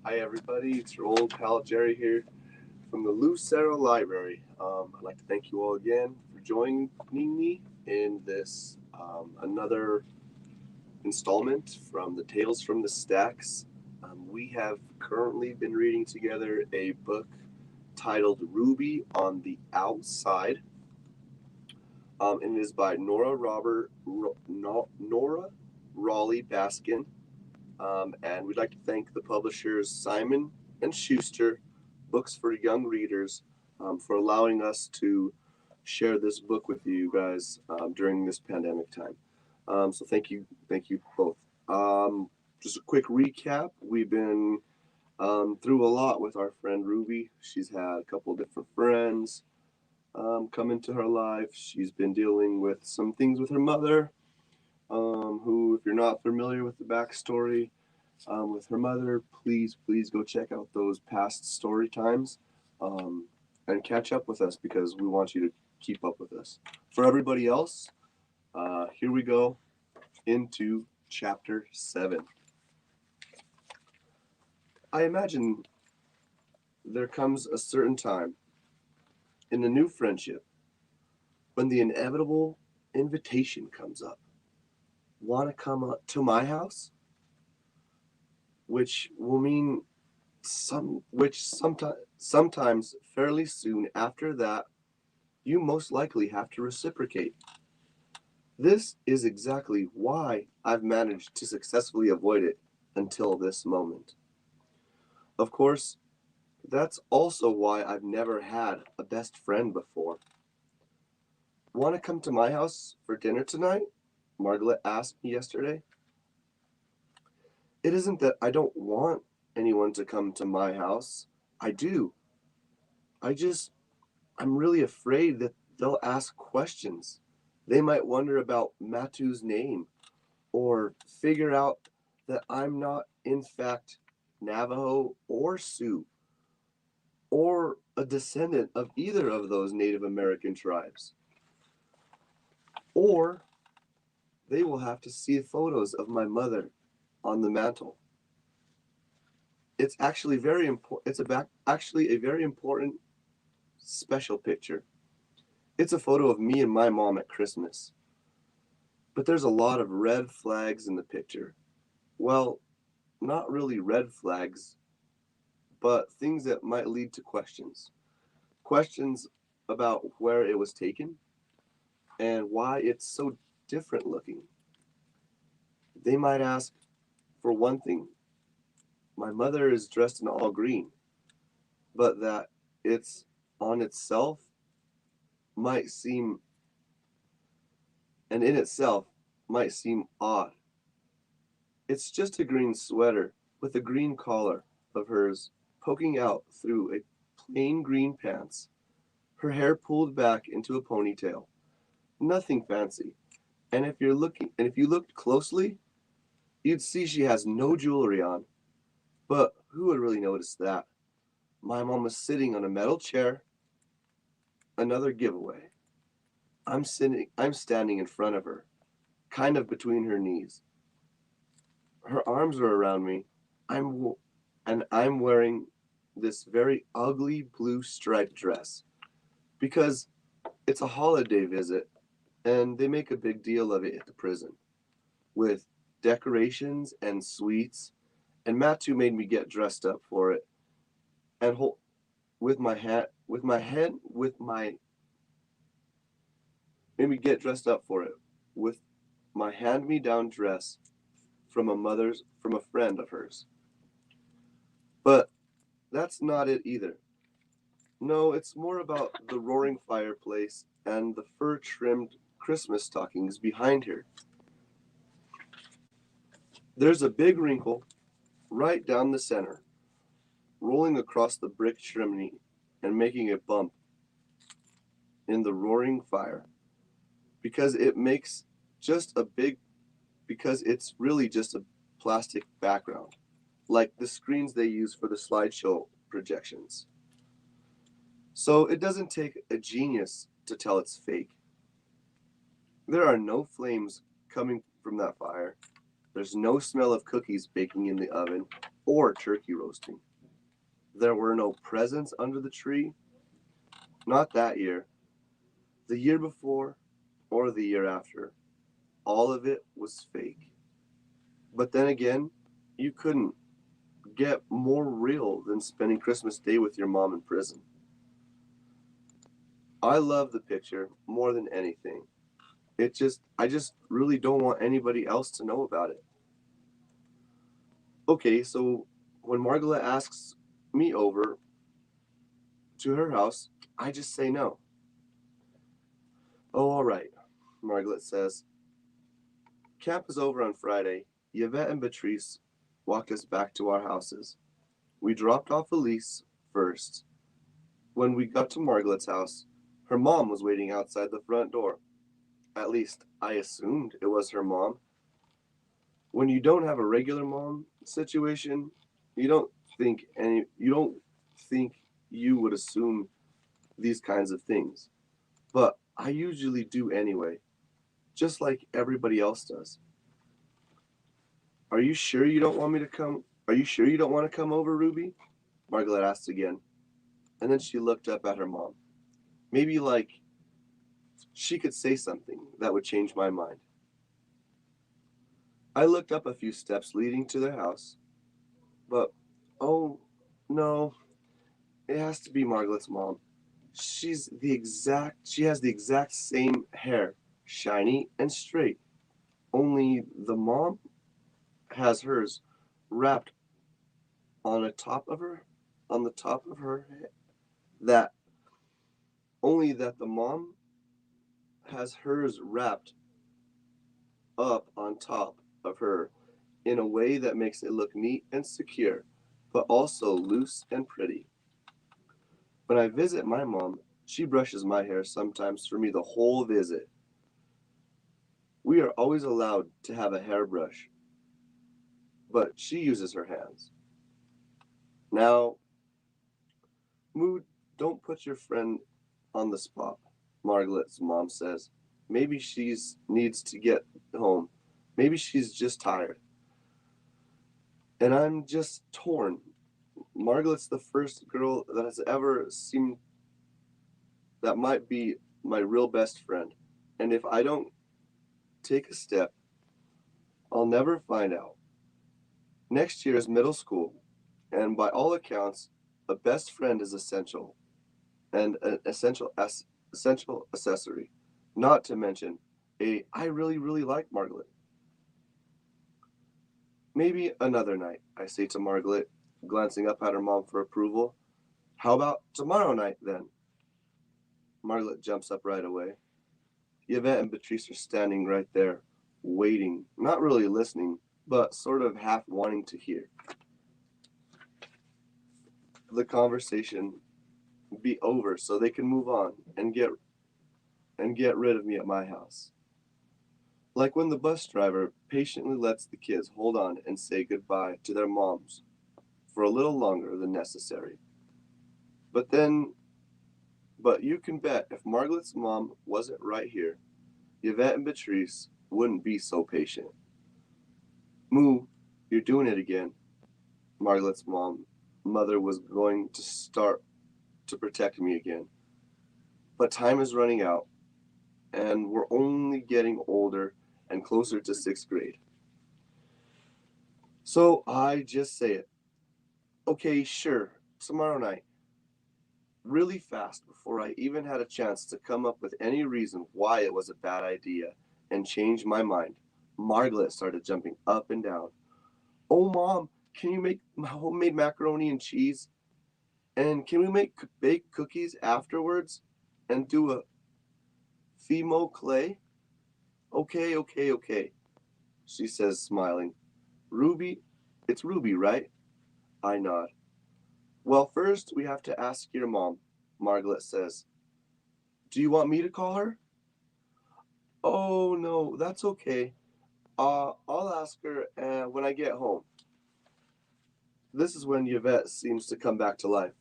Hi everybody, it's your old pal Jerry here from the Lucero Library. I'd like to thank you all again for joining me in this another installment from the Tales from the Stacks. We have currently been reading together a book titled Ruby on the Outside, and it is by Nora Raleigh Baskin. And we'd like to thank the publishers Simon and Schuster, Books for Young Readers, for allowing us to share this book with you guys during this pandemic time. So thank you both. Just a quick recap: we've been through a lot with our friend Ruby. She's had a couple of different friends come into her life. She's been dealing with some things with her mother, who, if you're not familiar with the backstory with her mother, please go check out those past story times and catch up with us because we want you to keep up with us. For everybody else, here we go into chapter 7. I imagine there comes a certain time in a new friendship when the inevitable invitation comes up. Want to come up to my house? Which will mean sometimes fairly soon after that, you most likely have to reciprocate. This is exactly why I've managed to successfully avoid it until this moment. Of course, that's also why I've never had a best friend before. Want to come to my house for dinner tonight? Margaret asked me yesterday. It isn't that I don't want anyone to come to my house. I do. I'm really afraid that they'll ask questions. They might wonder about Matu's name or figure out that I'm not, in fact, Navajo or Sioux or a descendant of either of those Native American tribes. Or they will have to see photos of my mother on the mantle. It's actually very important. Actually a very important special picture. It's a photo of me and my mom at Christmas. But there's a lot of red flags in the picture. Well, not really red flags, but things that might lead to questions. Questions about where it was taken and why it's so different looking. They might ask, for one thing, my mother is dressed in all green, but that it's on itself might seem, and in itself might seem odd. It's just a green sweater with a green collar of hers poking out through a plain green pants, her hair pulled back into a ponytail. Nothing fancy. And if you looked closely, you'd see she has no jewelry on. But who would really notice that? My mom was sitting on a metal chair, another giveaway. I'm standing in front of her, kind of between her knees. Her arms are around me. I'm and I'm wearing this very ugly blue striped dress because it's a holiday visit and they make a big deal of it at the prison with decorations and sweets. And Matu made me get dressed up for it and with my hat with my head with my made me get dressed up for it with my hand me down dress from a friend of hers. But that's not it either. No, it's more about the roaring fireplace and the fur trimmed Christmas stockings behind her. There's a big wrinkle right down the center, rolling across the brick chimney and making a bump in the roaring fire because it makes just a big because it's really just a plastic background, like the screens they use for the slideshow projections. So it doesn't take a genius to tell it's fake. There are no flames coming from that fire. There's no smell of cookies baking in the oven. or turkey roasting. There were no presents under the tree, not that year, the year before, or the year after. All of it was fake. But then again, you couldn't get more real than spending Christmas Day with your mom in prison. I love the picture more than anything. I just really don't want anybody else to know about it. Okay, so when Margaret asks me over to her house, I just say no. Oh, all right, Margaret says. Camp is over on Friday. Yvette and Beatrice walked us back to our houses. We dropped off Elise first. When we got to Margaret's house, her mom was waiting outside the front door. At least, I assumed it was her mom. When you don't have a regular mom situation, you don't think you would assume these kinds of things. But I usually do anyway, just like everybody else does. Are you sure you don't want me to come? Are you sure you don't want to come over, Ruby? Margaret asked again. And then she looked up at her mom. Maybe like she could say something that would change my mind. I looked up a few steps leading to their house, but oh no, it has to be Margaret's mom. She has the exact same hair, shiny and straight. Only the mom has hers wrapped on the top of her head. That only that the mom has hers wrapped up on top of her in a way that makes it look neat and secure, but also loose and pretty. When I visit my mom, she brushes my hair sometimes for me the whole visit. We are always allowed to have a hairbrush, but she uses her hands. Now, Mood, don't put your friend on the spot, Margaret's mom says. Maybe she's needs to get home. Maybe she's just tired. And I'm just torn. Margaret's the first girl that has ever seemed that might be my real best friend. And if I don't take a step, I'll never find out. Next year is middle school, and by all accounts, a best friend is essential and an essential accessory. Not to mention I really, really like Margaret. Maybe another night, I say to Margaret, glancing up at her mom for approval. How about tomorrow night then? Margaret jumps up right away. Yvette and Beatrice are standing right there, waiting, not really listening, but sort of half wanting to hear the conversation be over so they can move on and get rid of me at my house. Like when the bus driver patiently lets the kids hold on and say goodbye to their moms for a little longer than necessary. But then, but you can bet if Margaret's mom wasn't right here, Yvette and Beatrice wouldn't be so patient. Moo, you're doing it again. Margaret's mother was going to start to protect me again. But time is running out, and we're only getting older and closer to sixth grade. So I just say it. Okay, sure, tomorrow night. Really fast before I even had a chance to come up with any reason why it was a bad idea and change my mind. Margaret started jumping up and down. Oh, Mom, can you make homemade macaroni and cheese? And can we make baked cookies afterwards and do a Fimo clay? Okay, okay, okay, she says, smiling. Ruby, it's Ruby, right? I nod. Well, first we have to ask your mom, Margaret says. Do you want me to call her? Oh, no, that's okay. I'll ask her when I get home. This is when Yvette seems to come back to life.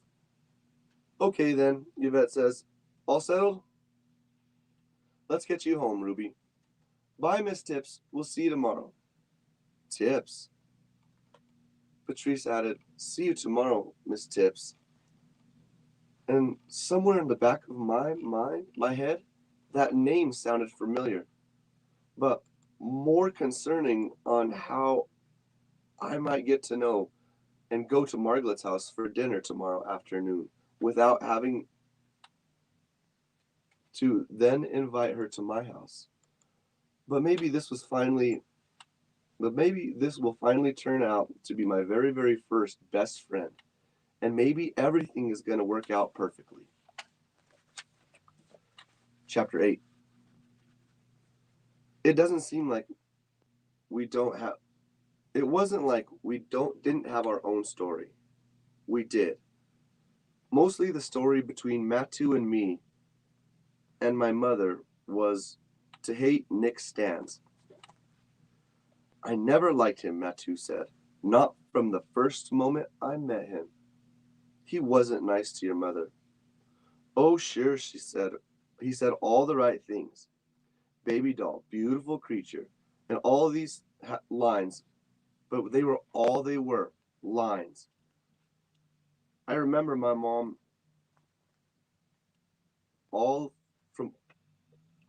Okay, then, Yvette says. All settled? Let's get you home, Ruby. Bye, Miss Tips. We'll see you tomorrow. Tips? Patrice added, "See you tomorrow, Miss Tips." And somewhere in the back of my mind, my head, that name sounded familiar, but more concerning on how I might get to know and go to Margaret's house for dinner tomorrow afternoon without having to then invite her to my house. But maybe this was finally, but maybe this will finally turn out to be my very, very first best friend. And maybe everything is going to work out perfectly. Chapter 8. It doesn't seem like we don't have, it wasn't like we didn't have our own story. We did. Mostly the story between Matu and me and my mother was to hate Nick Stans. I never liked him, Matu said. Not from the first moment I met him. He wasn't nice to your mother. Oh, sure, she said. He said all the right things. Baby doll, beautiful creature, and all these lines, but they were all they were, lines. I remember my mom all from,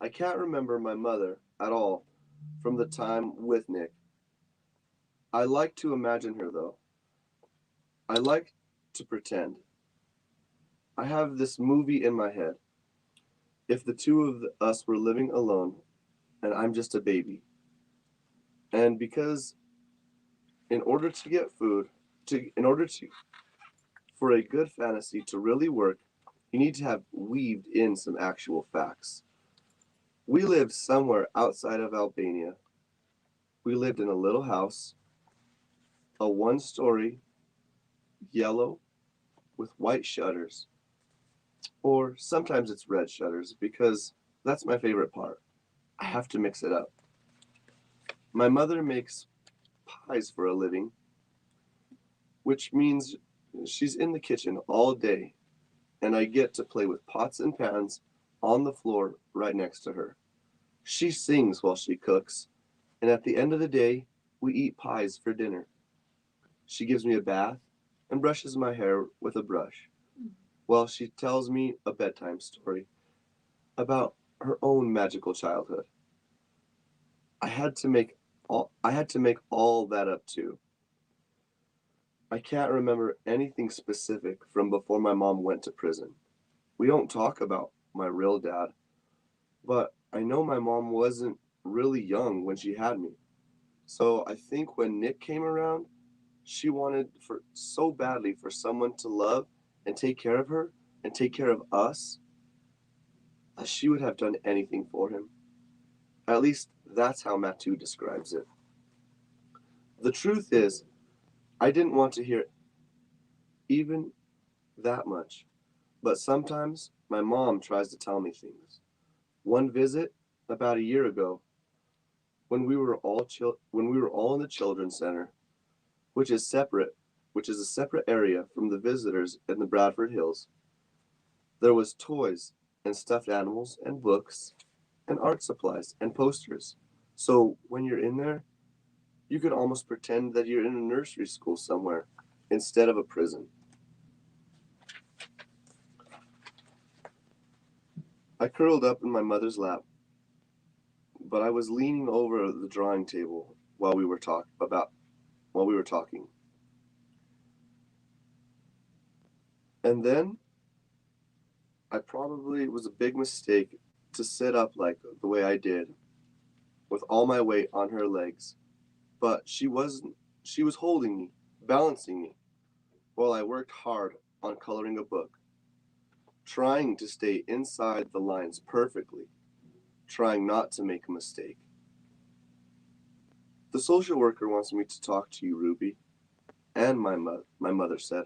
I can't remember my mother at all from the time with Nick. I like to imagine her though. I like to pretend. I have this movie in my head. If the two of us were living alone and I'm just a baby. And because in order to get food, in order to for a good fantasy to really work, you need to have weaved in some actual facts. We lived somewhere outside of Albania. We lived in a little house, a one-story, yellow with white shutters. Or sometimes it's red shutters because that's my favorite part. I have to mix it up. My mother makes pies for a living, which means she's in the kitchen all day, and I get to play with pots and pans on the floor right next to her. She sings while she cooks, and at the end of the day, we eat pies for dinner. She gives me a bath and brushes my hair with a brush, while she tells me a bedtime story about her own magical childhood. I had to make all that up too. I can't remember anything specific from before my mom went to prison. We don't talk about my real dad, but I know my mom wasn't really young when she had me. So I think when Nick came around, she wanted for so badly for someone to love and take care of her and take care of us that she would have done anything for him. At least that's how Matu describes it. The truth is, I didn't want to hear even that much, but sometimes my mom tries to tell me things. One visit about a year ago, when we were all in the children's center, which is separate, which is a separate area from the visitors in the Bradford Hills. There was toys and stuffed animals and books and art supplies and posters. So when you're in there, you can almost pretend that you're in a nursery school somewhere instead of a prison. I curled up in my mother's lap, but I was leaning over the drawing table while we were talking. And then I probably it was a big mistake to sit up like the way I did, with all my weight on her legs. But she was holding me, balancing me, while I worked hard on coloring a book, trying to stay inside the lines perfectly, trying not to make a mistake. The social worker wants me to talk to you, Ruby, and my mother said.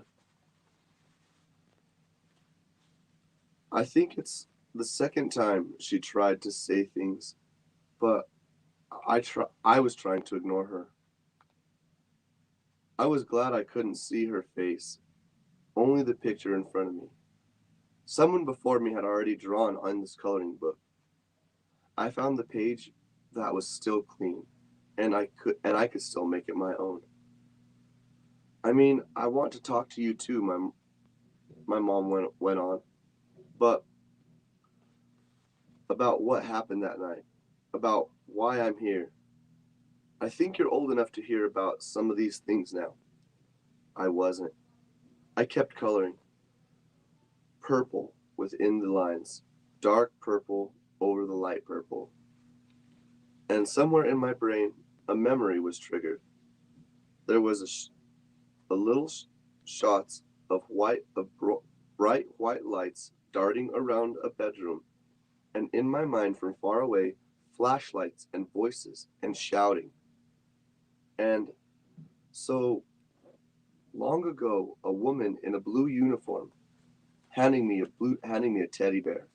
I think it's the second time she tried to say things, but I was trying to ignore her. I was glad I couldn't see her face, only the picture in front of me. Someone before me had already drawn on this coloring book. I found the page that was still clean, and I could still make it my own. I mean, I want to talk to you too, my mom went on, but about what happened that night, about why I'm here. I think you're old enough to hear about some of these things now. I wasn't. I kept coloring purple within the lines, dark purple over the light purple. And somewhere in my brain, a memory was triggered. There was a little shots of bright white lights darting around a bedroom, and in my mind from far away, flashlights and voices and shouting. And so long ago, a woman in a blue uniform handing me a teddy bear.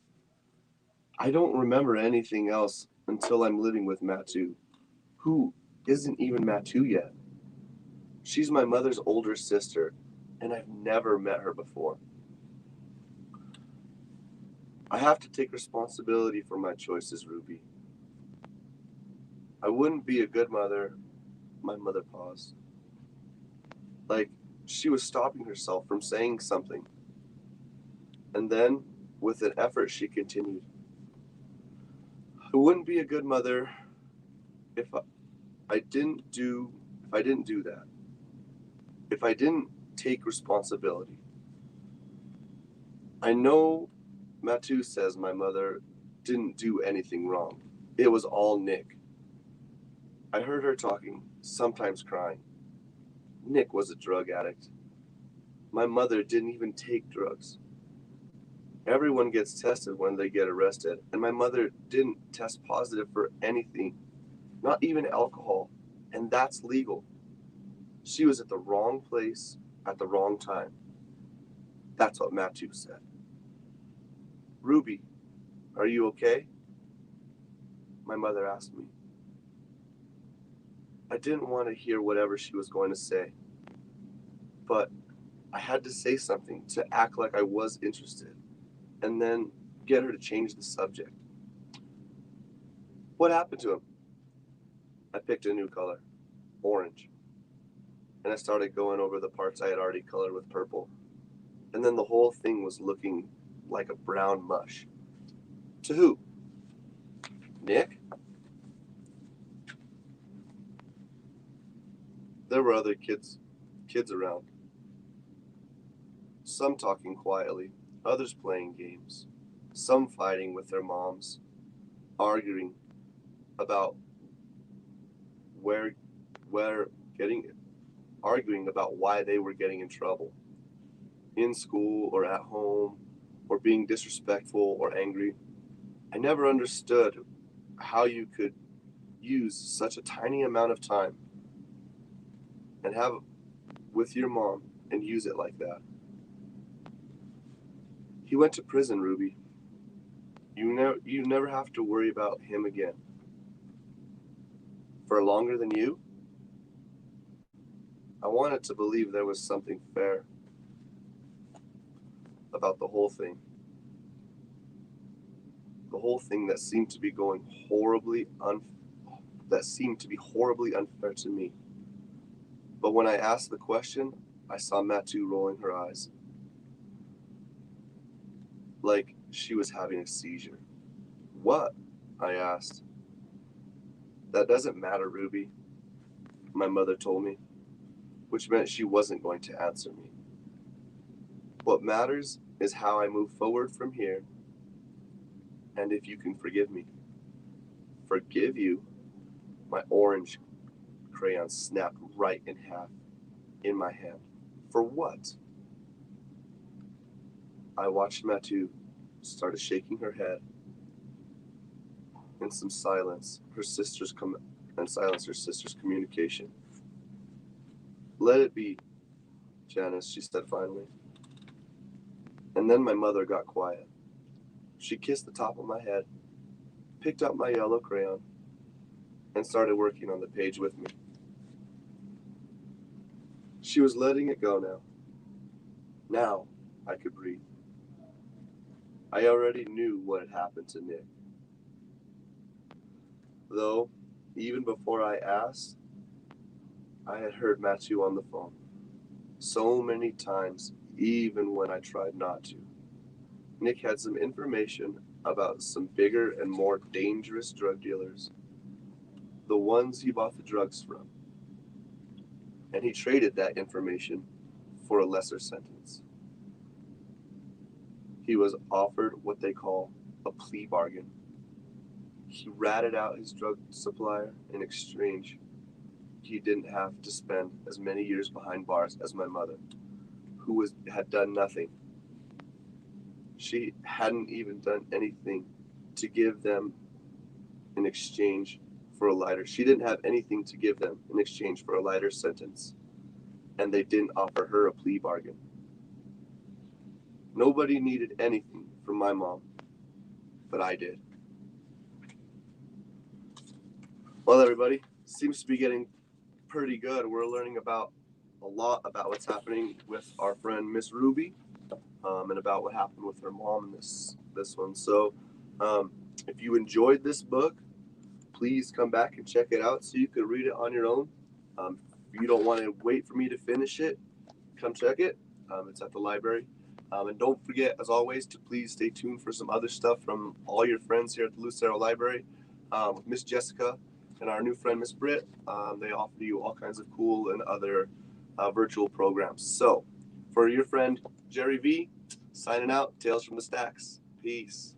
I don't remember anything else until I'm living with Matu, who isn't even Matu yet. She's my mother's older sister, and I've never met her before. I have to take responsibility for my choices, Ruby. I wouldn't be a good mother. My mother paused, like she was stopping herself from saying something. And then, with an effort, she continued, I wouldn't be a good mother if I didn't do if I didn't do that. If I didn't take responsibility. I know Matu says my mother didn't do anything wrong. It was all Nick. I heard her talking, sometimes crying. Nick was a drug addict. My mother didn't even take drugs. Everyone gets tested when they get arrested, and my mother didn't test positive for anything, not even alcohol, and that's legal. She was at the wrong place at the wrong time. That's what Matu said. Ruby, are you okay? My mother asked me. I didn't want to hear whatever she was going to say, but I had to say something to act like I was interested, and then get her to change the subject. What happened to him? I picked a new color, orange, and I started going over the parts I had already colored with purple, and then the whole thing was looking like a brown mush. To who? Nick? There were other kids around, some talking quietly, others playing games, some fighting with their moms, arguing about where where getting arguing about why they were getting in trouble in school or at home or being disrespectful or angry. I never understood how you could use such a tiny amount of time and have with your mom and use it like that. He went to prison, Ruby. You never have to worry about him again. For longer than you? I wanted to believe there was something fair about the whole thing that seemed to be going that seemed to be horribly unfair to me. But when I asked the question, I saw Matu rolling her eyes, like she was having a seizure. What? I asked. That doesn't matter, Ruby, my mother told me, which meant she wasn't going to answer me. What matters is how I move forward from here, and if you can forgive me. Forgive you? My orange crayon snapped right in half in my hand. For what? I watched Matu started shaking her head. In some silence, her sister's communication. Let it be, Janice, she said finally. And then my mother got quiet. She kissed the top of my head, picked up my yellow crayon, and started working on the page with me. She was letting it go now. Now I could breathe. I already knew what had happened to Nick. Though, even before I asked, I had heard Matu on the phone. so many times, even when I tried not to. Nick had some information about some bigger and more dangerous drug dealers, the ones he bought the drugs from, and he traded that information for a lesser sentence. He was offered what they call a plea bargain. He ratted out his drug supplier in exchange. He didn't have to spend as many years behind bars as my mother, who had done nothing. She hadn't even done anything to give them in exchange for a lighter. She didn't have anything to give them in exchange for a lighter sentence, and they didn't offer her a plea bargain. Nobody needed anything from my mom, but I did. Well, everybody, seems to be getting pretty good. We're learning about a lot about what's happening with our friend Miss Ruby, and about what happened with her mom in this one. So, if you enjoyed this book, please come back and check it out so you can read it on your own. If you don't want to wait for me to finish it, come check it. It's at the library. And don't forget, as always, to please stay tuned for some other stuff from all your friends here at the Lucero Library. With Miss Jessica and our new friend Miss Britt, they offer you all kinds of cool and other virtual programs. So, for your friend Jerry V, signing out, Tales from the Stacks. Peace.